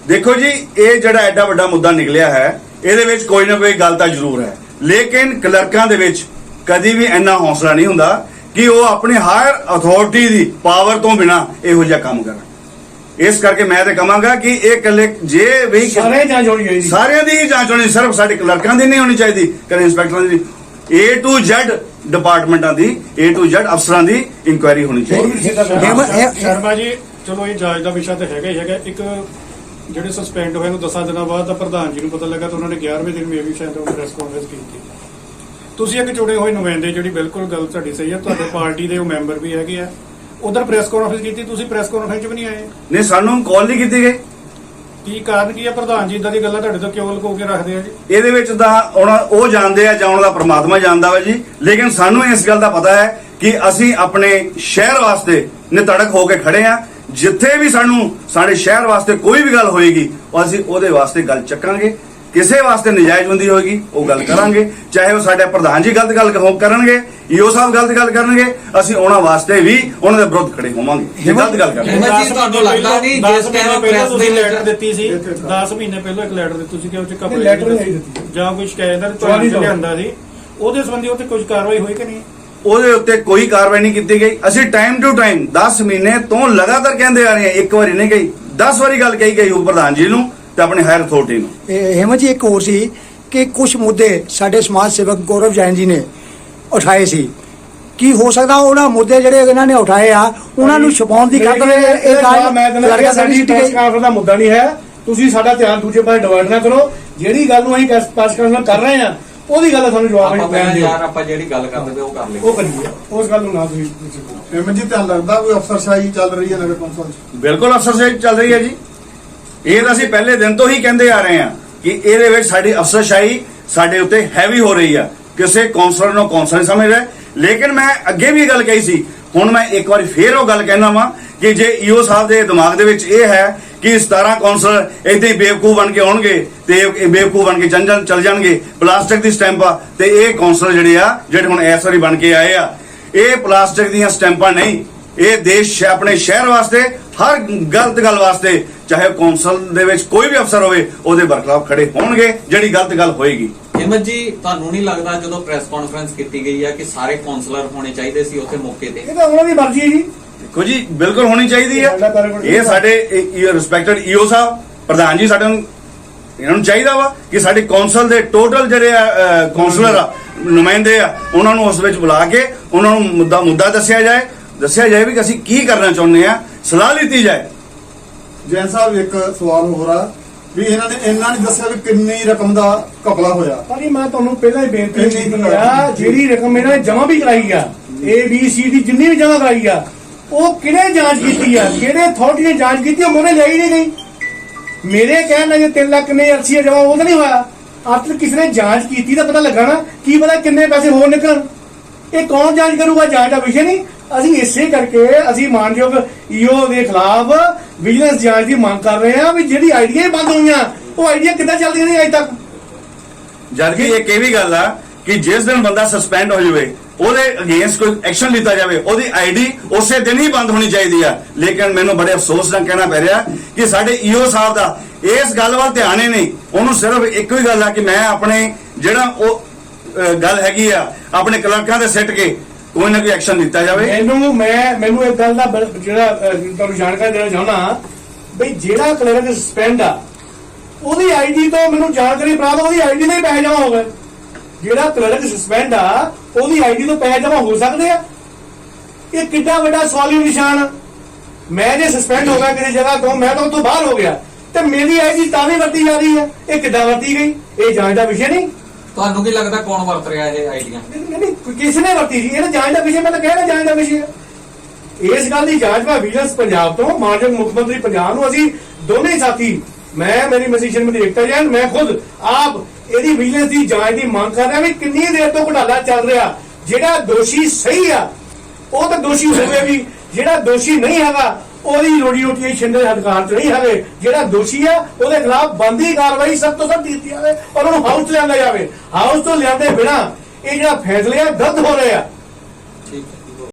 ਦੇਖੋ ਜੀ, ਇਹ ਜਿਹੜਾ ਐਡਾ ਵੱਡਾ ਮੁੱਦਾ ਨਿਕਲਿਆ ਹੈ ਇਹਦੇ ਵਿੱਚ ਕੋਈ ਨਾ ਕੋਈ ਗੱਲ ਤਾਂ ਜ਼ਰੂਰ ਹੈ, ਲੇਕਿਨ ਕਲਰਕਾਂ ਦੇ ਵਿੱਚ ਕਦੀ ਵੀ ਇੰਨਾ ਹੌਸਲਾ ਨਹੀਂ ਹੁੰਦਾ ਕਿ ਉਹ ਆਪਣੀ ਹਾਇਰ ਅਥਾਰਟੀ ਦੀ ਪਾਵਰ ਤੋਂ ਬਿਨਾ ਇਹੋ ਜਿਹਾ ਕੰਮ ਕਰਨ। ਇਸ ਕਰਕੇ ਮੈਂ ਤੇ ਕਹਾਂਗਾ ਕਿ ਇਹ ਇਕੱਲੇ ਜੇ ਵੀ ਸਾਰੇ ਜਾਂਚ ਹੋਣੀ ਚਾਹੀਦੀ, ਸਾਰਿਆਂ ਦੀ ਹੀ ਜਾਂਚ ਹੋਣੀ, ਸਿਰਫ ਸਾਡੇ ਕਲਰਕਾਂ ਦੀ ਨਹੀਂ ਹੋਣੀ ਚਾਹੀਦੀ, ਕਦੇ ਇੰਸਪੈਕਟਰਾਂ ਦੀ, A to Z ਡਿਪਾਰਟਮੈਂਟਾਂ the, A to Z ਅਫਸਰਾਂ ਦੀ ਇਨਕੁਆਇਰੀ ਹੋਣੀ ਚਾਹੀਦੀ। ਸ਼ਰਮਾ ਜੀ ਚਲੋ ਇਹ ਜਾਂਚ ਦਾ ਵਿਸ਼ਾ ਤਾਂ ਹੈਗਾ ਹੀ ਹੈਗਾ। ਇੱਕ ਜਿਹੜੇ ਸਸਪੈਂਡ ਹੋਏ ਨੂੰ 10 ਦਿਨਾਂ ਬਾਅਦ ਤਾਂ ਪ੍ਰਧਾਨ ਜੀ ਨੂੰ ਪਤਾ ਲੱਗਾ ਤਾਂ ਉਹਨਾਂ ਨੇ 11ਵੇਂ ਦਿਨ ਵੀ ਸ਼ਾਇਦ ਪ੍ਰੈਸ ਕਾਨਫਰੰਸ ਕੀਤੀ। ਤੁਸੀਂ ਇੱਕ ਜੁੜੇ ਹੋਏ ਨੁਮਾਇੰਦੇ, ਜਿਹੜੀ ਬਿਲਕੁਲ ਗੱਲ ਤੁਹਾਡੀ ਸਹੀ ਹੈ, ਤੁਹਾਡੇ ਪਾਰਟੀ ਦੇ ਉਹ ਮੈਂਬਰ ਵੀ ਹੈਗੇ ਆ, ਉਧਰ ਪ੍ਰੈਸ ਕਾਨਫਰੰਸ ਕੀਤੀ, ਤੁਸੀਂ ਪ੍ਰੈਸ ਕਾਨਫਰੰਸ 'ਚ ਵੀ ਨਹੀਂ ਆਏ। ਨਹੀਂ, ਸਾਨੂੰ ਕਾਲ ਨਹੀਂ ਕੀਤੀ ਗਈ। ਕੀ ਕਾਰਨ ਕੀ ਹੈ? ਪ੍ਰਧਾਨ ਜੀ ਇਦਾਂ ਦੀ ਗੱਲਾਂ ਤੁਹਾਡੇ ਤੋਂ ਕਿਉਂ ਲੁਕੋ ਕੇ ਰੱਖਦੇ ਆ ਜੀ? ਇਹਦੇ ਵਿੱਚ ਤਾਂ ਉਹ ਜਾਣਦੇ ਆ ਜਾਂ ਉਹਨਾਂ ਦਾ ਪ੍ਰਮਾਤਮਾ ਜਾਣਦਾ ਵਾ ਜੀ, ਲੇਕਿਨ ਸਾਨੂੰ ਇਸ ਗੱਲ ਦਾ ਪਤਾ ਹੈ ਕਿ ਅਸੀਂ ਆਪਣੇ ਸ਼ਹਿਰ ਵਾਸਤੇ ਨਿਤੜਕ ਹੋ ਕੇ ਖੜੇ ਆ। ਜਿੱਥੇ ਵੀ ਸਾਡੇ ਸ਼ਹਿਰ ਵਾਸਤੇ ਕੋਈ ਵੀ ਗੱਲ ਹੋਏਗੀ ਉਹ ਅਸੀਂ ਉਹਦੇ ਵਾਸਤੇ ਗੱਲ ਚੱਕਾਂਗੇ। ਕਿਸੇ ਵਾਸਤੇ ਨਜਾਇਜ਼ਬੰਦੀ ਹੋਏਗੀ ਉਹ ਗੱਲ ਕਰਾਂਗੇ, ਚਾਹੇ ਉਹ ਸਾਡੇ ਪ੍ਰਧਾਨ ਜੀ ਗਲਤ ਗੱਲ ਕਰਨਗੇ, ਈਓ ਸਾਹਿਬ ਗਲਤ ਗੱਲ ਕਰਨਗੇ, ਅਸੀਂ ਉਹਨਾਂ ਵਾਸਤੇ ਵੀ ਉਹਨਾਂ ਦੇ ਵਿਰੁੱਧ ਖੜੇ ਹੋਵਾਂਗੇ ਜੇ ਗਲਤ ਗੱਲ ਕਰਨਗੇ। ਜੀ ਤੁਹਾਨੂੰ ਲੱਗਦਾ ਨਹੀਂ ਜਿਸ ਟਾਈਮ ਪ੍ਰੈਸ ਦੇ ਲੈਟਰ ਦਿੱਤੀ ਸੀ 10 ਮਹੀਨੇ ਪਹਿਲਾਂ ਇੱਕ ਲੈਟਰ ਦਿੱਤੀ ਸੀ ਕਿ ਉਹ ਚ ਲੈਟਰ ਨਹੀਂ ਦਿੱਤੀ ਜਾਂ ਕੋਈ ਸ਼ਿਕਾਇਤ ਦਾ ਚੋਰੀ ਲਿਆਂਦਾ ਸੀ, ਉਹਦੇ ਸੰਬੰਧੀ ਉੱਤੇ ਕੁਝ ਕਾਰਵਾਈ ਹੋਈ ਕਿ ਨਹੀਂ? ਉਹਦੇ ਉੱਤੇ ਕੋਈ ਕਾਰਵਾਈ ਨਹੀਂ ਕੀਤੀ ਗਈ। ਅਸੀਂ ਟਾਈਮ ਟੂ ਟਾਈਮ 10 ਮਹੀਨੇ ਤੋਂ ਲਗਾਤਾਰ ਕਹਿੰਦੇ ਆ ਰਹੇ ਹਾਂ, ਇੱਕ ਵਾਰੀ ਨਹੀਂ ਗਈ, 10 ਵਾਰੀ ਗੱਲ ਕਹੀ ਗਈ ਉਹ ਪ੍ਰਧਾਨ ਜੀ ਨੂੰ ਤੇ ਆਪਣੇ ਹਾਇਰ ਅਥਾਰਟੀ ਨੂੰ। ਹਿੰਮਤ ਜੀ ਇੱਕ ਹੋਰ ਸੀ ਕਿ ਕੁਝ ਮੁੱਦੇ ਸਾਡੇ ਸਮਾਜ ਸੇਵਕ ਗੌਰਵ ਜੈਨ ਜੀ ਨੇ ਉਠਾਏ ਸੀ। ਕੀ ਹੋ ਸਕਦਾ ਉਹਨਾਂ ਮੁੱਦੇ ਜਿਹੜੇ ਇਹਨਾਂ ਨੇ ਉਠਾਏ ਆ ਉਹਨਾਂ ਨੂੰ ਛੁਪਾਉਣ ਦੀ ਖਾਤਰ ਇਹ ਗੱਲ ਮੈਂ ਕਹਿੰਦਾ ਕਿ ਸਾਡੀ ਪ੍ਰੈਸ ਕਾਨਫਰੰਸ ਦਾ ਮੁੱਦਾ ਨਹੀਂ ਹੈ। ਤੁਸੀਂ ਸਾਡਾ ਧਿਆਨ ਦੂਜੇ ਪਾਸੇ ਡਿਵਰਟ ਨਾ ਕਰੋ। ਜਿਹੜੀ ਗੱਲ ਨੂੰ ਅਸੀਂ ਪ੍ਰੈਸ ਕਾਨਫਰੰਸ ਕਰ ਰਹੇ ਆ ਉਹਦੀ ਗੱਲ ਦਾ ਸਾਨੂੰ ਜਵਾਬ ਨਹੀਂ ਦਿਓ। ਆਪਾਂ ਜਿਹੜੀ ਗੱਲ ਕਰਦੇ ਉਹ ਕਰ ਲਈਏ, ਉਹ ਕਰੀਏ, ਉਸ ਗੱਲ ਨੂੰ ਨਾ ਤੁਸੀਂ ਐਮਨ ਜੀ ਤੁਹਾਨੂੰ ਲੱਗਦਾ ਕੋਈ ਅਫਸਰਸ਼ਾਹੀ ਚੱਲ ਰਹੀ ਹੈ ਨਗਰ ਕੌਂਸਲ 'ਚ? ਬਿਲਕੁਲ ਅਫਸਰਸ਼ਾਹੀ ਚੱਲ ਰਹੀ ਹੈ ਜੀ। ਇਹ ਤਾਂ ਅਸੀਂ ਪਹਿਲੇ ਦਿਨ ਤੋਂ ਹੀ ਕਹਿੰਦੇ ਆ ਰਹੇ ਹਾਂ ਕਿ ਇਹਦੇ ਵਿੱਚ ਸਾਡੀ ਅਫਸਰਸ਼ਾਹੀ ਸਾਡੇ ਉੱਤੇ ਹੈਵੀ ਹੋ ਰਹੀ ਆ। ਕਿਸੇ ਕੌਂਸਲਰ ਨੂੰ ਕੌਂਸਲਰ ਨਹੀਂ ਸਮਝ ਰਿਹਾ। ਲੇਕਿਨ ਮੈਂ ਅੱਗੇ ਵੀ ਗੱਲ ਕਹੀ ਸੀ, ਹੁਣ ਮੈਂ ਇੱਕ ਵਾਰੀ ਫੇਰ ਉਹ ਗੱਲ ਕਹਿਣਾ ਵਾਂ ਕਿ ਜੇ ਈਓ ਸਾਹਿਬ ਦੇ ਦਿਮਾਗ ਦੇ ਵਿੱਚ ਇਹ ਹੈ ਕਿ 17 ਕੌਂਸਲਰ ਏਦਾਂ ਹੀ ਬੇਵਕੂਫ ਬਣ ਕੇ ਆਉਣਗੇ ਤੇ ਇਹ ਬੇਵਕੂਫ ਬਣ ਕੇ ਚੱਲ ਜਾਣਗੇ, ਪਲਾਸਟਿਕ ਦੀ ਸਟੈਂਪਾਂ, ਤੇ ਇਹ ਕੌਂਸਲਰ ਜਿਹੜੇ ਹੁਣ ਇਸ ਵਾਰੀ ਬਣ ਕੇ ਆਏ ਆ, ਇਹ ਪਲਾਸਟਿਕ ਦੀਆਂ ਸਟੈਂਪਾਂ ਨਹੀਂ, ਇਹ ਦੇਸ਼ ਆਪਣੇ ਸ਼ਹਿਰ ਵਾਸਤੇ ਹਰ ਗਲਤ ਗੱਲ ਵਾਸਤੇ, ਚਾਹੇ ਕੌਂਸਲ ਦੇ ਵਿੱਚ ਕੋਈ ਵੀ ਅਫਸਰ ਹੋਵੇ ਉਹਦੇ ਬਰਖਲਾਫ ਖੜੇ ਹੋਣਗੇ ਜਿਹੜੀ ਗਲਤ ਗੱਲ ਹੋਏਗੀ। ਹਿੰਮਤ ਜੀ ਤੁਹਾਨੂੰ ਨਹੀਂ ਲੱਗਦਾ ਜਦੋਂ ਪ੍ਰੈਸ ਕਾਨਫਰੰਸ ਕੀਤੀ ਗਈ ਹੈ ਕਿ ਸਾਰੇ ਕੌਂਸਲਰ ਹੋਣੇ ਚਾਹੀਦੇ ਸੀ ਉੱਥੇ ਮੌਕੇ ਤੇ? ਇਹ ਤਾਂ ਉਹਨਾਂ ਦੀ ਮਰਜ਼ੀ ਹੈ ਜੀ। ਦੇਖੋ ਜੀ, ਬਿਲਕੁਲ ਹੋਣੀ ਚਾਹੀਦੀ ਹੈ। ਇਹ ਸਾਡੇ ਰਿਸਪੈਕਟਡ ਈਓ ਸਾਹਿਬ ਪ੍ਰਧਾਨ ਜੀ ਸਾਡੇ ਨੂੰ ਇਹਨਾਂ ਨੂੰ ਚਾਹੀਦਾ ਵਾ ਕਿ ਸਾਡੇ ਕੌਂਸਲ ਦੇ ਟੋਟਲ ਜਿਹੜੇ ਕੌਂਸਲਰ ਆ, ਨੁਮਾਇੰਦੇ ਆ, ਉਹਨਾਂ ਨੂੰ ਉਸ ਵਿੱਚ ਬੁਲਾ ਕੇ ਉਹਨਾਂ ਨੂੰ ਮੁੱਦਾ ਦੱਸਿਆ ਜਾਏ ਵੀ ਅਸੀਂ ਕੀ ਕਰਨਾ ਚਾਹੁੰਦੇ ਆ, ਸਲਾਹ ਲਿੱਤੀ ਜਾਏ। ਜੈਨ ਸਾਹਿਬ ਇੱਕ ਸਵਾਲ ਹੋ ਰਿਹਾ ਵੀ ਇਹਨਾਂ ਨੇ ਦੱਸਿਆ ਵੀ ਕਿੰਨੀ ਰਕਮ ਦਾ ਘਪਲਾ ਹੋਇਆ। ਭਾਜੀ ਮੈਂ ਤੁਹਾਨੂੰ ਪਹਿਲਾਂ ਹੀ ਬੇਨਤੀ ਕੀਤੀ ਆ, ਜਿਹੜੀ ਰਕਮ ਇਹਨਾਂ ਨੇ ਜਮ੍ਹਾਂ ਵੀ ਕਰਾਈ ਆ, ABC ਦੀ ਜਿੰਨੀ ਵੀ ਜਮ੍ਹਾਂ ਕਰਾਈ ਆ, ਉਹ ਕਿਹਨੇ ਜਾਂਚ ਕੀਤੀ ਆ, ਕਿਹੜੇ ਅਥਾਰਟੀ ਨੇ ਜਾਂਚ ਕੀਤੀ, ਉਹ ਮੋਰੇ ਲਈ ਨਹੀਂ ਗਈ। ਮੇਰੇ ਕਹਿਣ ਨਾਲ ਜੇ 3 ਲੱਖ ਨੇ ਅਰਸੀ ਜਮ੍ਹਾਂ ਉਹ ਤਾਂ ਨਹੀਂ ਹੋਇਆ। ਆਖਰ ਕਿਸੇ ਨੇ ਜਾਂਚ ਕੀਤੀ ਤਾਂ ਪਤਾ ਲੱਗਾ ਨਾ, ਕੀ ਪਤਾ ਕਿੰਨੇ ਪੈਸੇ ਹੋਰ ਨਿਕਲਣ। ਇਹ ਕੌਣ ਜਾਂਚ ਕਰੂਗਾ? ਜਾਂਚ ਦਾ ਵਿਸ਼ੇ ਨਹੀਂ। ਅਸੀਂ ਇਸੇ ਕਰਕੇ ਅਸੀਂ ਮਾਨਯੋਗ ਈਓ ਦੇ ਖਿਲਾਫ ਵਿਜੀਲੈਂਸ ਜਾਂਚ ਦੀ ਮੰਗ ਕਰ ਰਹੇ ਹਾਂ ਵੀ ਜਿਹੜੀ ਆਈਡੀਆਂ ਬੰਦ ਹੋਈਆਂ ਉਹ ਆਈਡੀਆਂ ਕਿੱਦਾਂ ਚੱਲਦੀਆਂ ਨੇ ਅਜੇ ਤੱਕ। ਜਦ ਕਿ ਇੱਕ ਇਹ ਵੀ ਗੱਲ ਆ ਕਿ ਜਿਸ ਦਿਨ ਬੰਦਾ ਸਸਪੈਂਡ ਹੋ ਜਾਵੇ ਉਹਦੇ ਅਗੇਂਸਟ ਕੋਈ ਐਕਸ਼ਨ ਲਿੱਤਾ ਜਾਵੇ, ਉਹਦੀ ਆਈਡੀ ਉਸੇ ਦਿਨ ਹੀ ਬੰਦ ਹੋਣੀ ਚਾਹੀਦੀ ਆ। ਲੇਕਿਨ ਮੈਨੂੰ ਬੜੇ ਅਫਸੋਸ ਨਾਲ ਕਹਿਣਾ ਪੈ ਰਿਹਾ ਕਿ ਸਾਡੇ ਈਓ ਸਾਹਿਬ ਦਾ ਇਸ ਗੱਲ ਵੱਲ ਧਿਆਨ ਹੀ ਨਹੀਂ। ਉਹਨੂੰ ਸਿਰਫ ਇੱਕੋ ਹੀ ਗੱਲ ਆ ਕਿ ਮੈਂ ਆਪਣੇ ਜਿਹੜਾ ਉਹ ਗੱਲ ਹੈਗੀ ਆ ਆਪਣੇ ਕਲਰਕਾਂ ਤੇ ਸਿੱਟ ਕੇ ਕੋਈ ਨਾ ਕੋਈ ਐਕਸ਼ਨ ਲਿੱਤਾ ਜਾਵੇ। ਮੈਨੂੰ ਇੱਕ ਗੱਲ ਦਾ ਜਿਹੜਾ ਤੁਹਾਨੂੰ ਜਾਣਕਾਰੀ ਦੇਣਾ ਚਾਹੁੰਦਾ ਬਈ ਜਿਹੜਾ ਕਲਰਕ ਸਸਪੈਂਡ ਆ ਉਹਦੀ ਆਈਡੀ ਤੋਂ ਮੈਨੂੰ ਜਾਣਕਾਰੀ ਪ੍ਰਾਪਤ, ਉਹਦੀ ਆਈਡੀ ਨਹੀਂ ਪੈਸੇ ਜਮਾ ਹੋ ਗਏ। ਜਿਹੜਾ ਕਲਰਕ ਸਸਪੈਂਡ ਆ ਉਹਦੀ ਆਈਡੀ ਤੋਂ ਪੈਸੇ ਜਮਾ ਹੋ ਸਕਦੇ ਆ? ਇਹ ਕਿੱਡਾ ਵੱਡਾ ਸਵਾਲੀ ਨਿਸ਼ਾਨ ਆ। ਮੈਂ ਜੇ ਸਸਪੈਂਡ ਹੋ ਗਿਆ ਕਿਸੇ ਜਗ੍ਹਾ ਤੋਂ, ਮੈਂ ਤਾਂ ਉੱਥੋਂ ਬਾਹਰ ਹੋ ਗਿਆ ਤੇ ਮੇਰੀ ਆਈਡੀ ਤਾਂ ਵੀ ਵਰਤੀ ਜਾ ਰਹੀ ਹੈ। ਇਹ ਕਿੱਦਾਂ ਵਰਤੀ ਗਈ? ਇਹ ਜਾਂਚ ਦਾ ਵਿਸ਼ਾ ਨਹੀਂ। ਤੁਹਾਨੂੰ ਕੀ ਲੱਗਦਾ ਕੌਣ ਵਰਤ ਰਿਹਾ ਇਹ ਆਈਡੀਆਂ? ਨਹੀਂ, ਕਿਸ ਨੇ ਵਰਤੀ ਜੀ? ਇਹ ਤਾਂ ਜਾਂਚ ਦਾ ਵਿਸ਼ਾ, ਮੈਂ ਤਾਂ ਕਹਿ ਰਿਹਾ ਜਾਂਚ ਦਾ ਵਿਸ਼ਾ। ਇਸ ਗੱਲ ਦੀ ਜਾਂਚ ਮੈਂ ਵਿਜੀਲੈਂਸ ਪੰਜਾਬ ਤੋਂ ਮਾਨਯੋਗ ਮੁੱਖ ਮੰਤਰੀ ਪੰਜਾਬ ਨੂੰ ਅਸੀਂ ਦੋਨੇ ਸਾਥੀ, ਮੈਂ ਮੇਰੀ ਮਸੀਹ ਸ਼੍ਰੀਮਤੀ ਏਕਤਾ ਜੈਨ, ਮੈਂ ਖੁਦ ਆਪ ਇਹਦੀ ਵਿਜੀਲੈਂਸ ਦੀ ਜਾਂਚ ਦੀ ਮੰਗ ਕਰ ਰਿਹਾ ਵੀ ਕਿੰਨੀ ਦੇਰ ਤੋਂ ਘੁਟਾਲਾ ਚੱਲ ਰਿਹਾ। ਜਿਹੜਾ ਦੋਸ਼ੀ ਸਹੀ ਆ ਉਹ ਤਾਂ ਦੋਸ਼ੀ ਹੋਵੇ ਵੀ, ਜਿਹੜਾ ਦੋਸ਼ੀ ਨਹੀਂ ਹੈਗਾ ਉਹਦੀ ਰੋਟੀ ਰੋਟੀ ਛਿੰਦੇ ਦੇ ਅਧਿਕਾਰ 'ਚ ਨਹੀਂ ਹੈਗੇ। ਜਿਹੜਾ ਦੋਸ਼ੀ ਆ ਉਹਦੇ ਖਿਲਾਫ ਬਣਦੀ ਕਾਰਵਾਈ ਸਖਤ ਤੋਂ ਸਖਤ ਕੀਤੀ ਜਾਵੇ ਔਰ ਉਹਨੂੰ ਹਾਊਸ 'ਚ ਲਿਆਂਦਾ ਜਾਵੇ। ਹਾਊਸ ਤੋਂ ਲਿਆਂਦੇ ਬਿਨਾਂ ਇਹ ਜਿਹੜਾ ਫੈਸਲੇ ਆ ਗਲਤ ਹੋ ਰਹੇ ਆ।